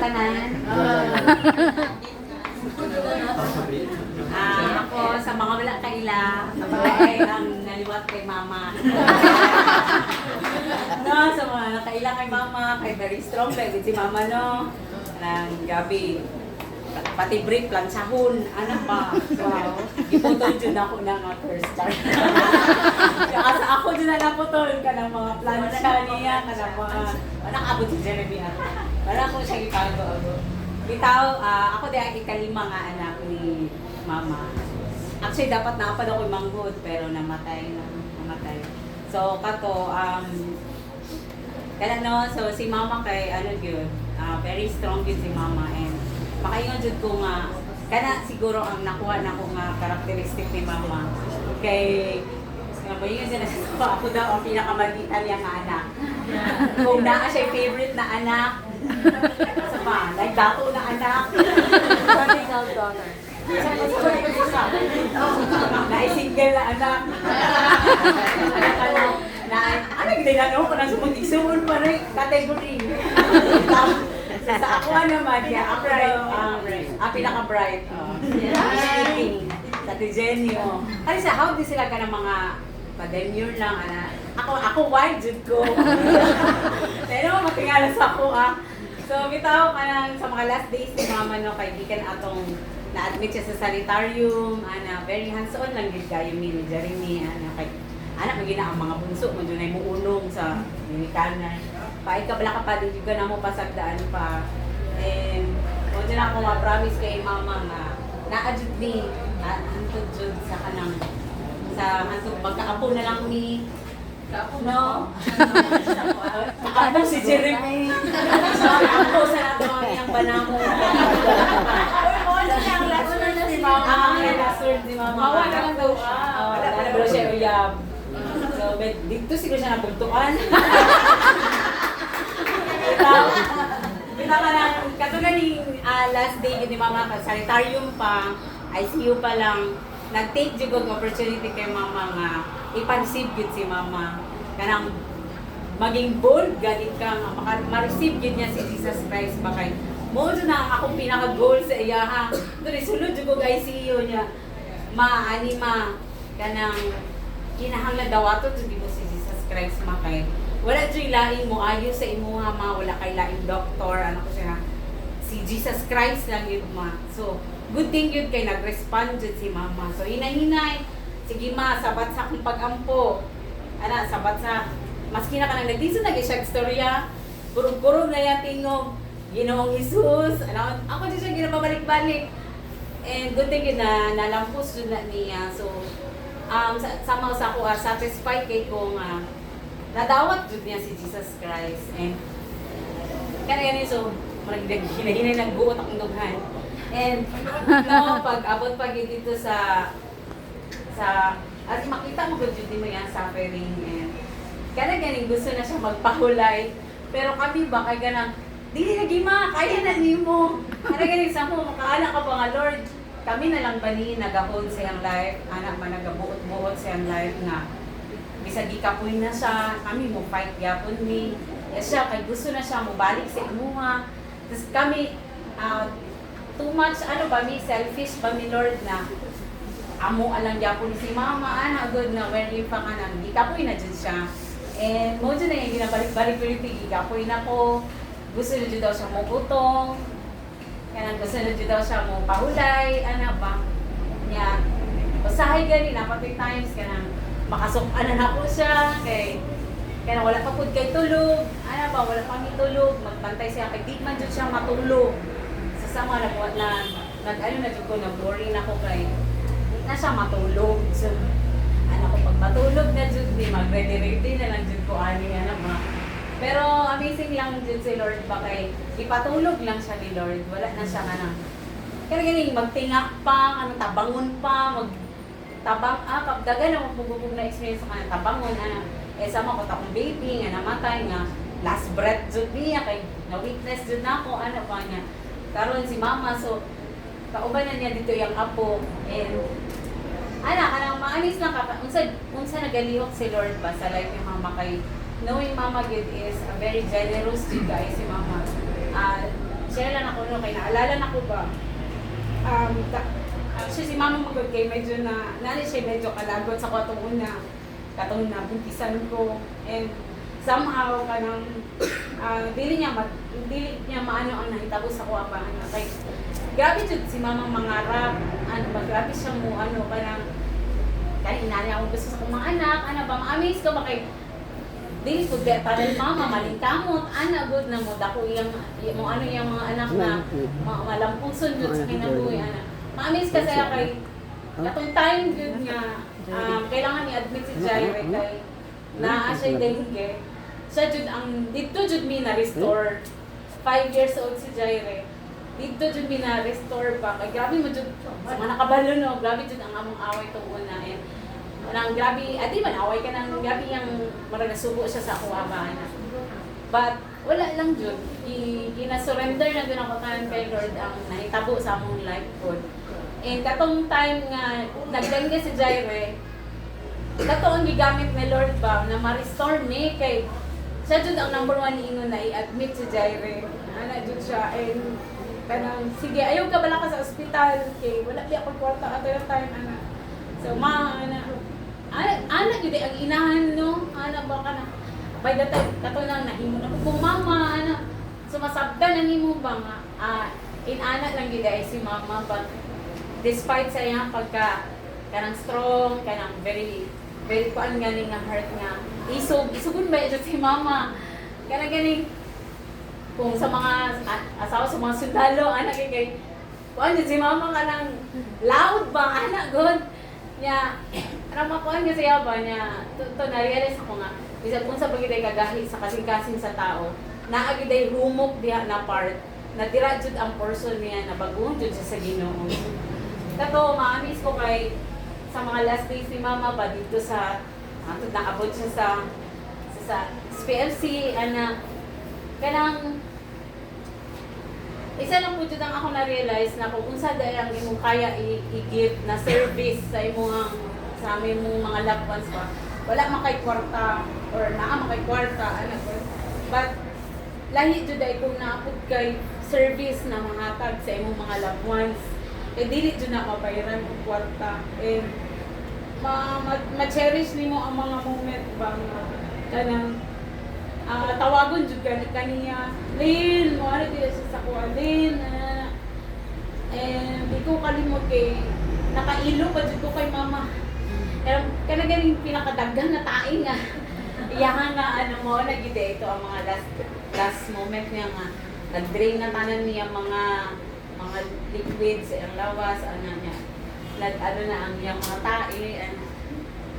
tanan. Ako sa mga wala kaila, sa mga ang naliwat kay mama. No, sa mga nakaila kay mama, kay very strong kay si mama no. Nang gabi. Pati brief lang sahon, ano pa. Wow. Giputol dyan ako ng first star. Asa ako dyan na naputol ka ng mga plancha niya, ka ng mga nakabot si Jeremy ako. Wala ko siya ipagawa. Bitaw, ako di ang ikalima nga anak ni mama. Actually, dapat nakapad ako manghod, pero namatay. So, kato, kaya no, so si mama kay, ano yun, very strong yun si mama. And makaingon jud ko nga, kana siguro ang nakuha na ko nga karakteristik ni mama. Kay, mabayin siya na ako daw ang pinakamalitan niyang anak. Kung naa siya favorite na anak, nagdato na anak. Prodigal daughter. Na-single na anak. Ano ginanong ko na sumag-isuon pa rin category. Sa ako naman, ang pinaka-bright. Sa Digenio. Kasi sa how di sila ka ng mga pa-demure lang, ako wide jud ko. Pero matingala sa ako So, bitaw ka lang sa mga last days ni mama no, kay gikan atong na-admit siya sa sanitarium, very hands-on lang gid kayo ni Jeremy, kay anak magina ang mga bunso, mo dunay muunong sa Dominicana. Paay ka bala ka pa din juga na mo pasagdaan pa. And mo din ako ma-promise kay mama nga na-adjud ni antod jud sa kanang sa antod pagkaapo na lang ni no. Ako si Jeremy. Ako sa nato ang banamo. Last word si mama. Mawa na lang daw siya. Wala pa daw siya uyab. So, dito siguro siya nabugtuan. Kita ka lang, katulad ni last day ni mama, sanitarium pa, ICU pa lang, nag-take jud og opportunity kay mama nga ipa-receive gid si mama. Kanang maging bold gani ka nga ma-receive gid niya si Jesus Christ ba kay mo na akong pinaka-goal sa iya ha. Dili sulod jud ko ICU niya. Anima kanang kinahanglan daw ato jud mo si Jesus Christ ma kay wala jud lain mo ayo sa imuha ma, wala kay laing doktor ano ko siya si Jesus Christ lang yun ma. So good thing yun kay nag-respond jud si mama. So hinay-hinay sige ma, sabat sa akong pag-ampo. Sabat sa maski na kanang nagdiso nag-ishag storya. Kurog-kurog na yan tingog. Ginoong Jesus. Ako din siya ginababalik-balik. And good thing yun na nalampos yun na niya. So, sama sa ako, satisfied kay kong nadawat yun niya si Jesus Christ. And, kaya yan so, hinahinay nagbuot akong dughan. And, no, pag abot pag dito sa at makita mo good yun mo yan suffering. And, kaya ganing gusto na siya magpahulay. Pero kami ba, kaya ganang, dili lagi ma, kaya na nimo. Kaya ganing sa mo, makaala ka ba nga Lord, kami na lang ba ni nagahon siyang life, anak man nagabuot-buot siyang life nga. Bisag ikapoy na siya, kami mo fight yapon ni. Yes siya, kay gusto na siya mo balik sa imuha. Tapos kami, too much, selfish ba mi Lord na amo alang yapon si mama, good na when you pa ka nang ikapoy na dyan siya. And mo dyan na yung ginabalik-balik ko yung ikapoy na ko. Gusto na dyan daw siya mo utong. Kaya gusto na dyan daw siya mo pahulay. Niya. Usahay gani, napatoy times ka nang makasukan na po siya. Kaya wala pa po kay tulog. Wala pang itulog. Magbantay siya. Kaya di man dyan siya matulog. Sa sama na dyan ko, nag-worry na ko kay di na siya matulog. So, pag matulog na dyan, mag-ready na lang dyan ko Pero amazing lang dyan si Lord ba kay ipatulog lang siya ni Lord. Wala na siya kaya ganing magtingak pa, tabangon pa, kapdagan na magbubog na experience sa tabangon, sama ko takong baby, nga namatay, nga last breath dyan niya, kay na-witness dyan ako, niya. Karoon si mama, so, kauban na niya dito yung apo, and, kanang maanis lang ka, unsa nagalihok si Lord ba sa life yung mama knowing mama good is a very generous jud guys si mama. Share lang ano kay naalala na ko ba. Actually si mama magod kay medyo na nani siya medyo kalagot sa katong una katong nabuntisan ko and somehow kanang dili niya maano ang nahitabo sa ko apa na kay grabe jud si mama mangarap ano ba grabe siya mo ano kanang kay inani ako gusto sa kong mga anak ano ba ma-amaze ko ba kay dili ko tanan mama malingkamot ana good na mo dako iyang mo ano yang mga anak na malampuson jud sa kinabuhi ana ma-amaze ka saya kay katong time jud nga kailangan i-admit si Jaire kay naa siya dengue siya jud ang dito jud mi na restore 5 years old si Jaire dito jud mi na restore pa kay grabe mo jud sa mga nakabalo no grabe jud ang among away tong una and nang grabe adi man away ka nang grabe yang mara nasubo siya sa ako ama na but wala lang jud gina-surrender na din ako tanan kay Lord ang nahitabo sa among life pod and katong time nga nagdengue si Jaire kato ang gigamit ni Lord ba na ma-restore ni kay siya jud ang number 1 ingon na i-admit si Jaire ana jud siya and kanang sige ayaw ka bala ka sa ospital kay wala di ako kwarta ato yung time ana so ana gid ang inahan no ana ba kana by the time kato nang nahimo na kung mama ana sumasabtan ang imo ba nga inana lang gid ay si mama but despite sa iyang pagka kanang strong kanang very kuan ganing nga heart nga isugon ba ito si mama kanang ganing kung sa mga asawa sa mga sundalo anak kay kuan si mama kanang loud ba anak god nya rama kuan kasi ba nya to na-realize ako nga bisan kung sa pagiday kagahi sa kasing-kasing sa tao naagiday humok diha na part natira jud ang person niya na bagong jud siya sa Ginoo kato ma-amaze ko kay sa mga last days ni mama ba dito sa naabot siya sa PLC ana kanang isa lang po ang ako na-realize na kung unsa dahil ang imong kaya i-give na service sa imong sa aming mga loved ones ba wala makay kwarta or naa makay kwarta ano but lahi jud ay kung naapod kay service na mahatag sa imong mga loved ones eh dili jud na mabayaran og kwarta and ma-cherish nimo ang mga moment ba nga kanang tawagon jud kaniya Lin mo ano dili sa kuha Lin and di ko kalimot kay nakailo pa jud ko kay mama pero kana ganing pinakadaghan na tae nga iyahan nga ano mo nagide ito ang mga last moment niya nga nag-drain na tanan niya mga liquids ang lawas ano niya ano na ang iyang mga tae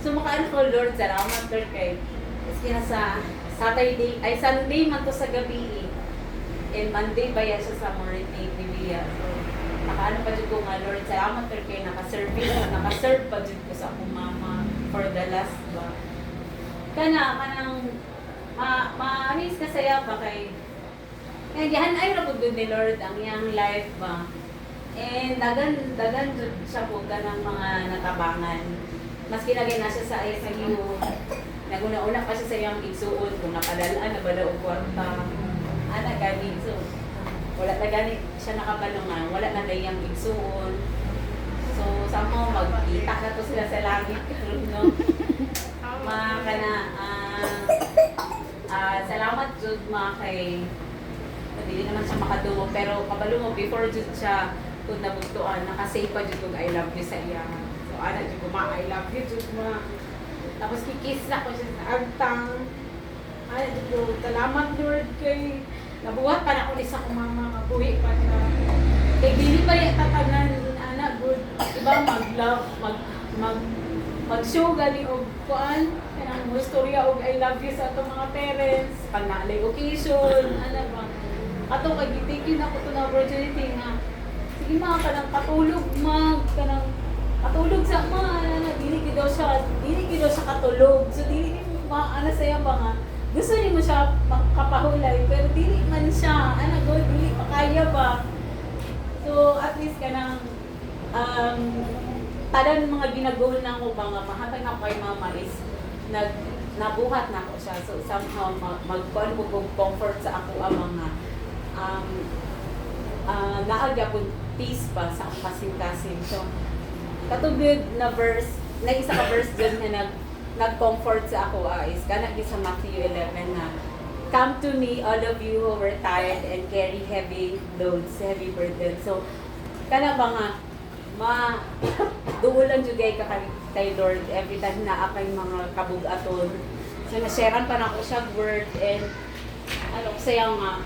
so makaano ko Lord salamat Lord kay kasi sa Saturday ay Sunday man to sa gabi and Monday ba yan siya sa morning Biblia so nakaano pa dyan ko nga Lord salamat Lord kay nakaserve pa dyan ko sa akong mama for the last ba kanang ma-amaze ka saya ba kay dihan ay ra pud ni Lord ang iyang life ba and dagan jud siya po kanang mga natabangan maski lagay na siya sa ICU naguna-una pa siya sa iyang igsuon kung napadalaan na bala og kwarta ana gani so wala na gani siya nakabalungan wala na dayang igsuon so somehow magkita na to sila sa langit karon no kana salamat jud kay dili naman siya makadungog pero kabalo mo before jud siya kung nabugtuan nakasave pa jud kung I love you sa iya so ana jud ko I love you jud tapos kikis na ko siya sa agtang ana jud ko salamat Lord kay nabuhat pa na ko sa akong mama mabuhi pa siya kay dili pa ya tatanan ana good iba mag-love mag-show gali og kuan kanang mo istorya og I love you sa atong mga parents pag naalay occasion ana ba ato kay gitikin ako to na opportunity nga sige mga kanang katulog kanang katulog sa mga dili gid daw siya katulog so dili mo ana saya ba nga gusto niyo mo siya makapahulay pero dili man siya dili pa kaya ba so at least kanang tanan mga ginagol na ko ba nga mahatag na kay mama is nabuhat na ko siya so somehow magkuan ko comfort sa ako ang mga naagya pun peace pa sa akong kasing-kasing. So katubig na verse, na isa ka verse dyan na nag-comfort sa ako is kana sa Matthew 11 na come to me all of you who were tired and carry heavy loads, heavy burden. So kana ba nga duulan jud kay kay Lord every time na akay mga kabug-aton. So na-sharean pa na ko siya word and ano saya nga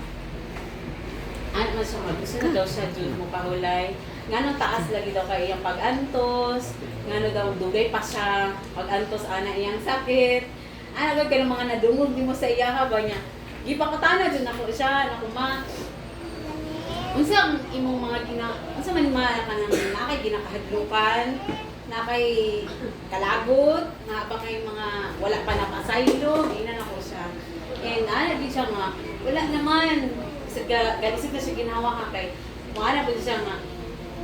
ano man siya gusto na daw siya jud mo pahulay. Ngano taas lagi daw kay iyang pag-antos, ngano daw dugay pa siya pag-antos ana iyang sakit. Ano gud kay mga nadungog di mo sa iya ha ba niya. Gipakutana jud nako siya nako ma. Unsa ang imong mga unsa man mga kanang nakay ginakahadlukan, nakay kalagot, na ba kay mga wala pa napasaylo, ina nako siya. And ana gid siya nga wala naman ganisig na siya ginhawa ka kay mga po siya nga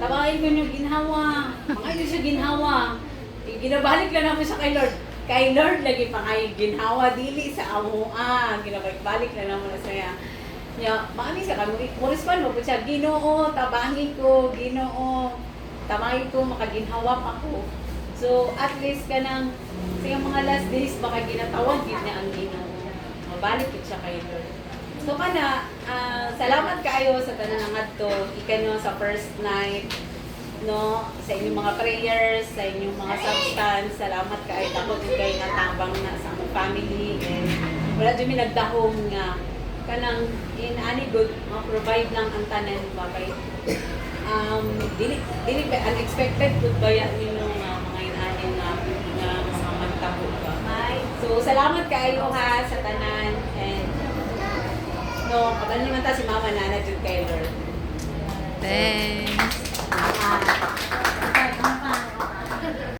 tabahin ko yung ginhawa, mga ito siya ginhawa. Ginabalik lang naman siya kay Lord. Kay Lord lagi pa kayo ginhawa, dili sa amuan. Ginabalik lang naman siya. Ya, maami siya kami. Respond mo po siya, Ginoo, tabahin ko, Ginoo. Tabahin ko, makaginhawa pa ko. So, at least ka nang, sa yung mga last days, baka ginatawag yun na ang Ginoo. Mabalik yun siya kay Lord. So kana, salamat kaayo sa tanan ng adto, ikanyo sa first night, no, sa inyong mga prayers, sa inyong mga substance. Salamat kaayo tapos kay natabang na sa among family and wala jud mi nagdahom nga kanang in any good ma-provide lang ang tanan ba kay dili ba unexpected good ba yan yung mga inanin na mga magtabo ba. So salamat kaayo ha sa tanan and no, pagano naman ta si Mama Nana jud kay Lord. Thanks.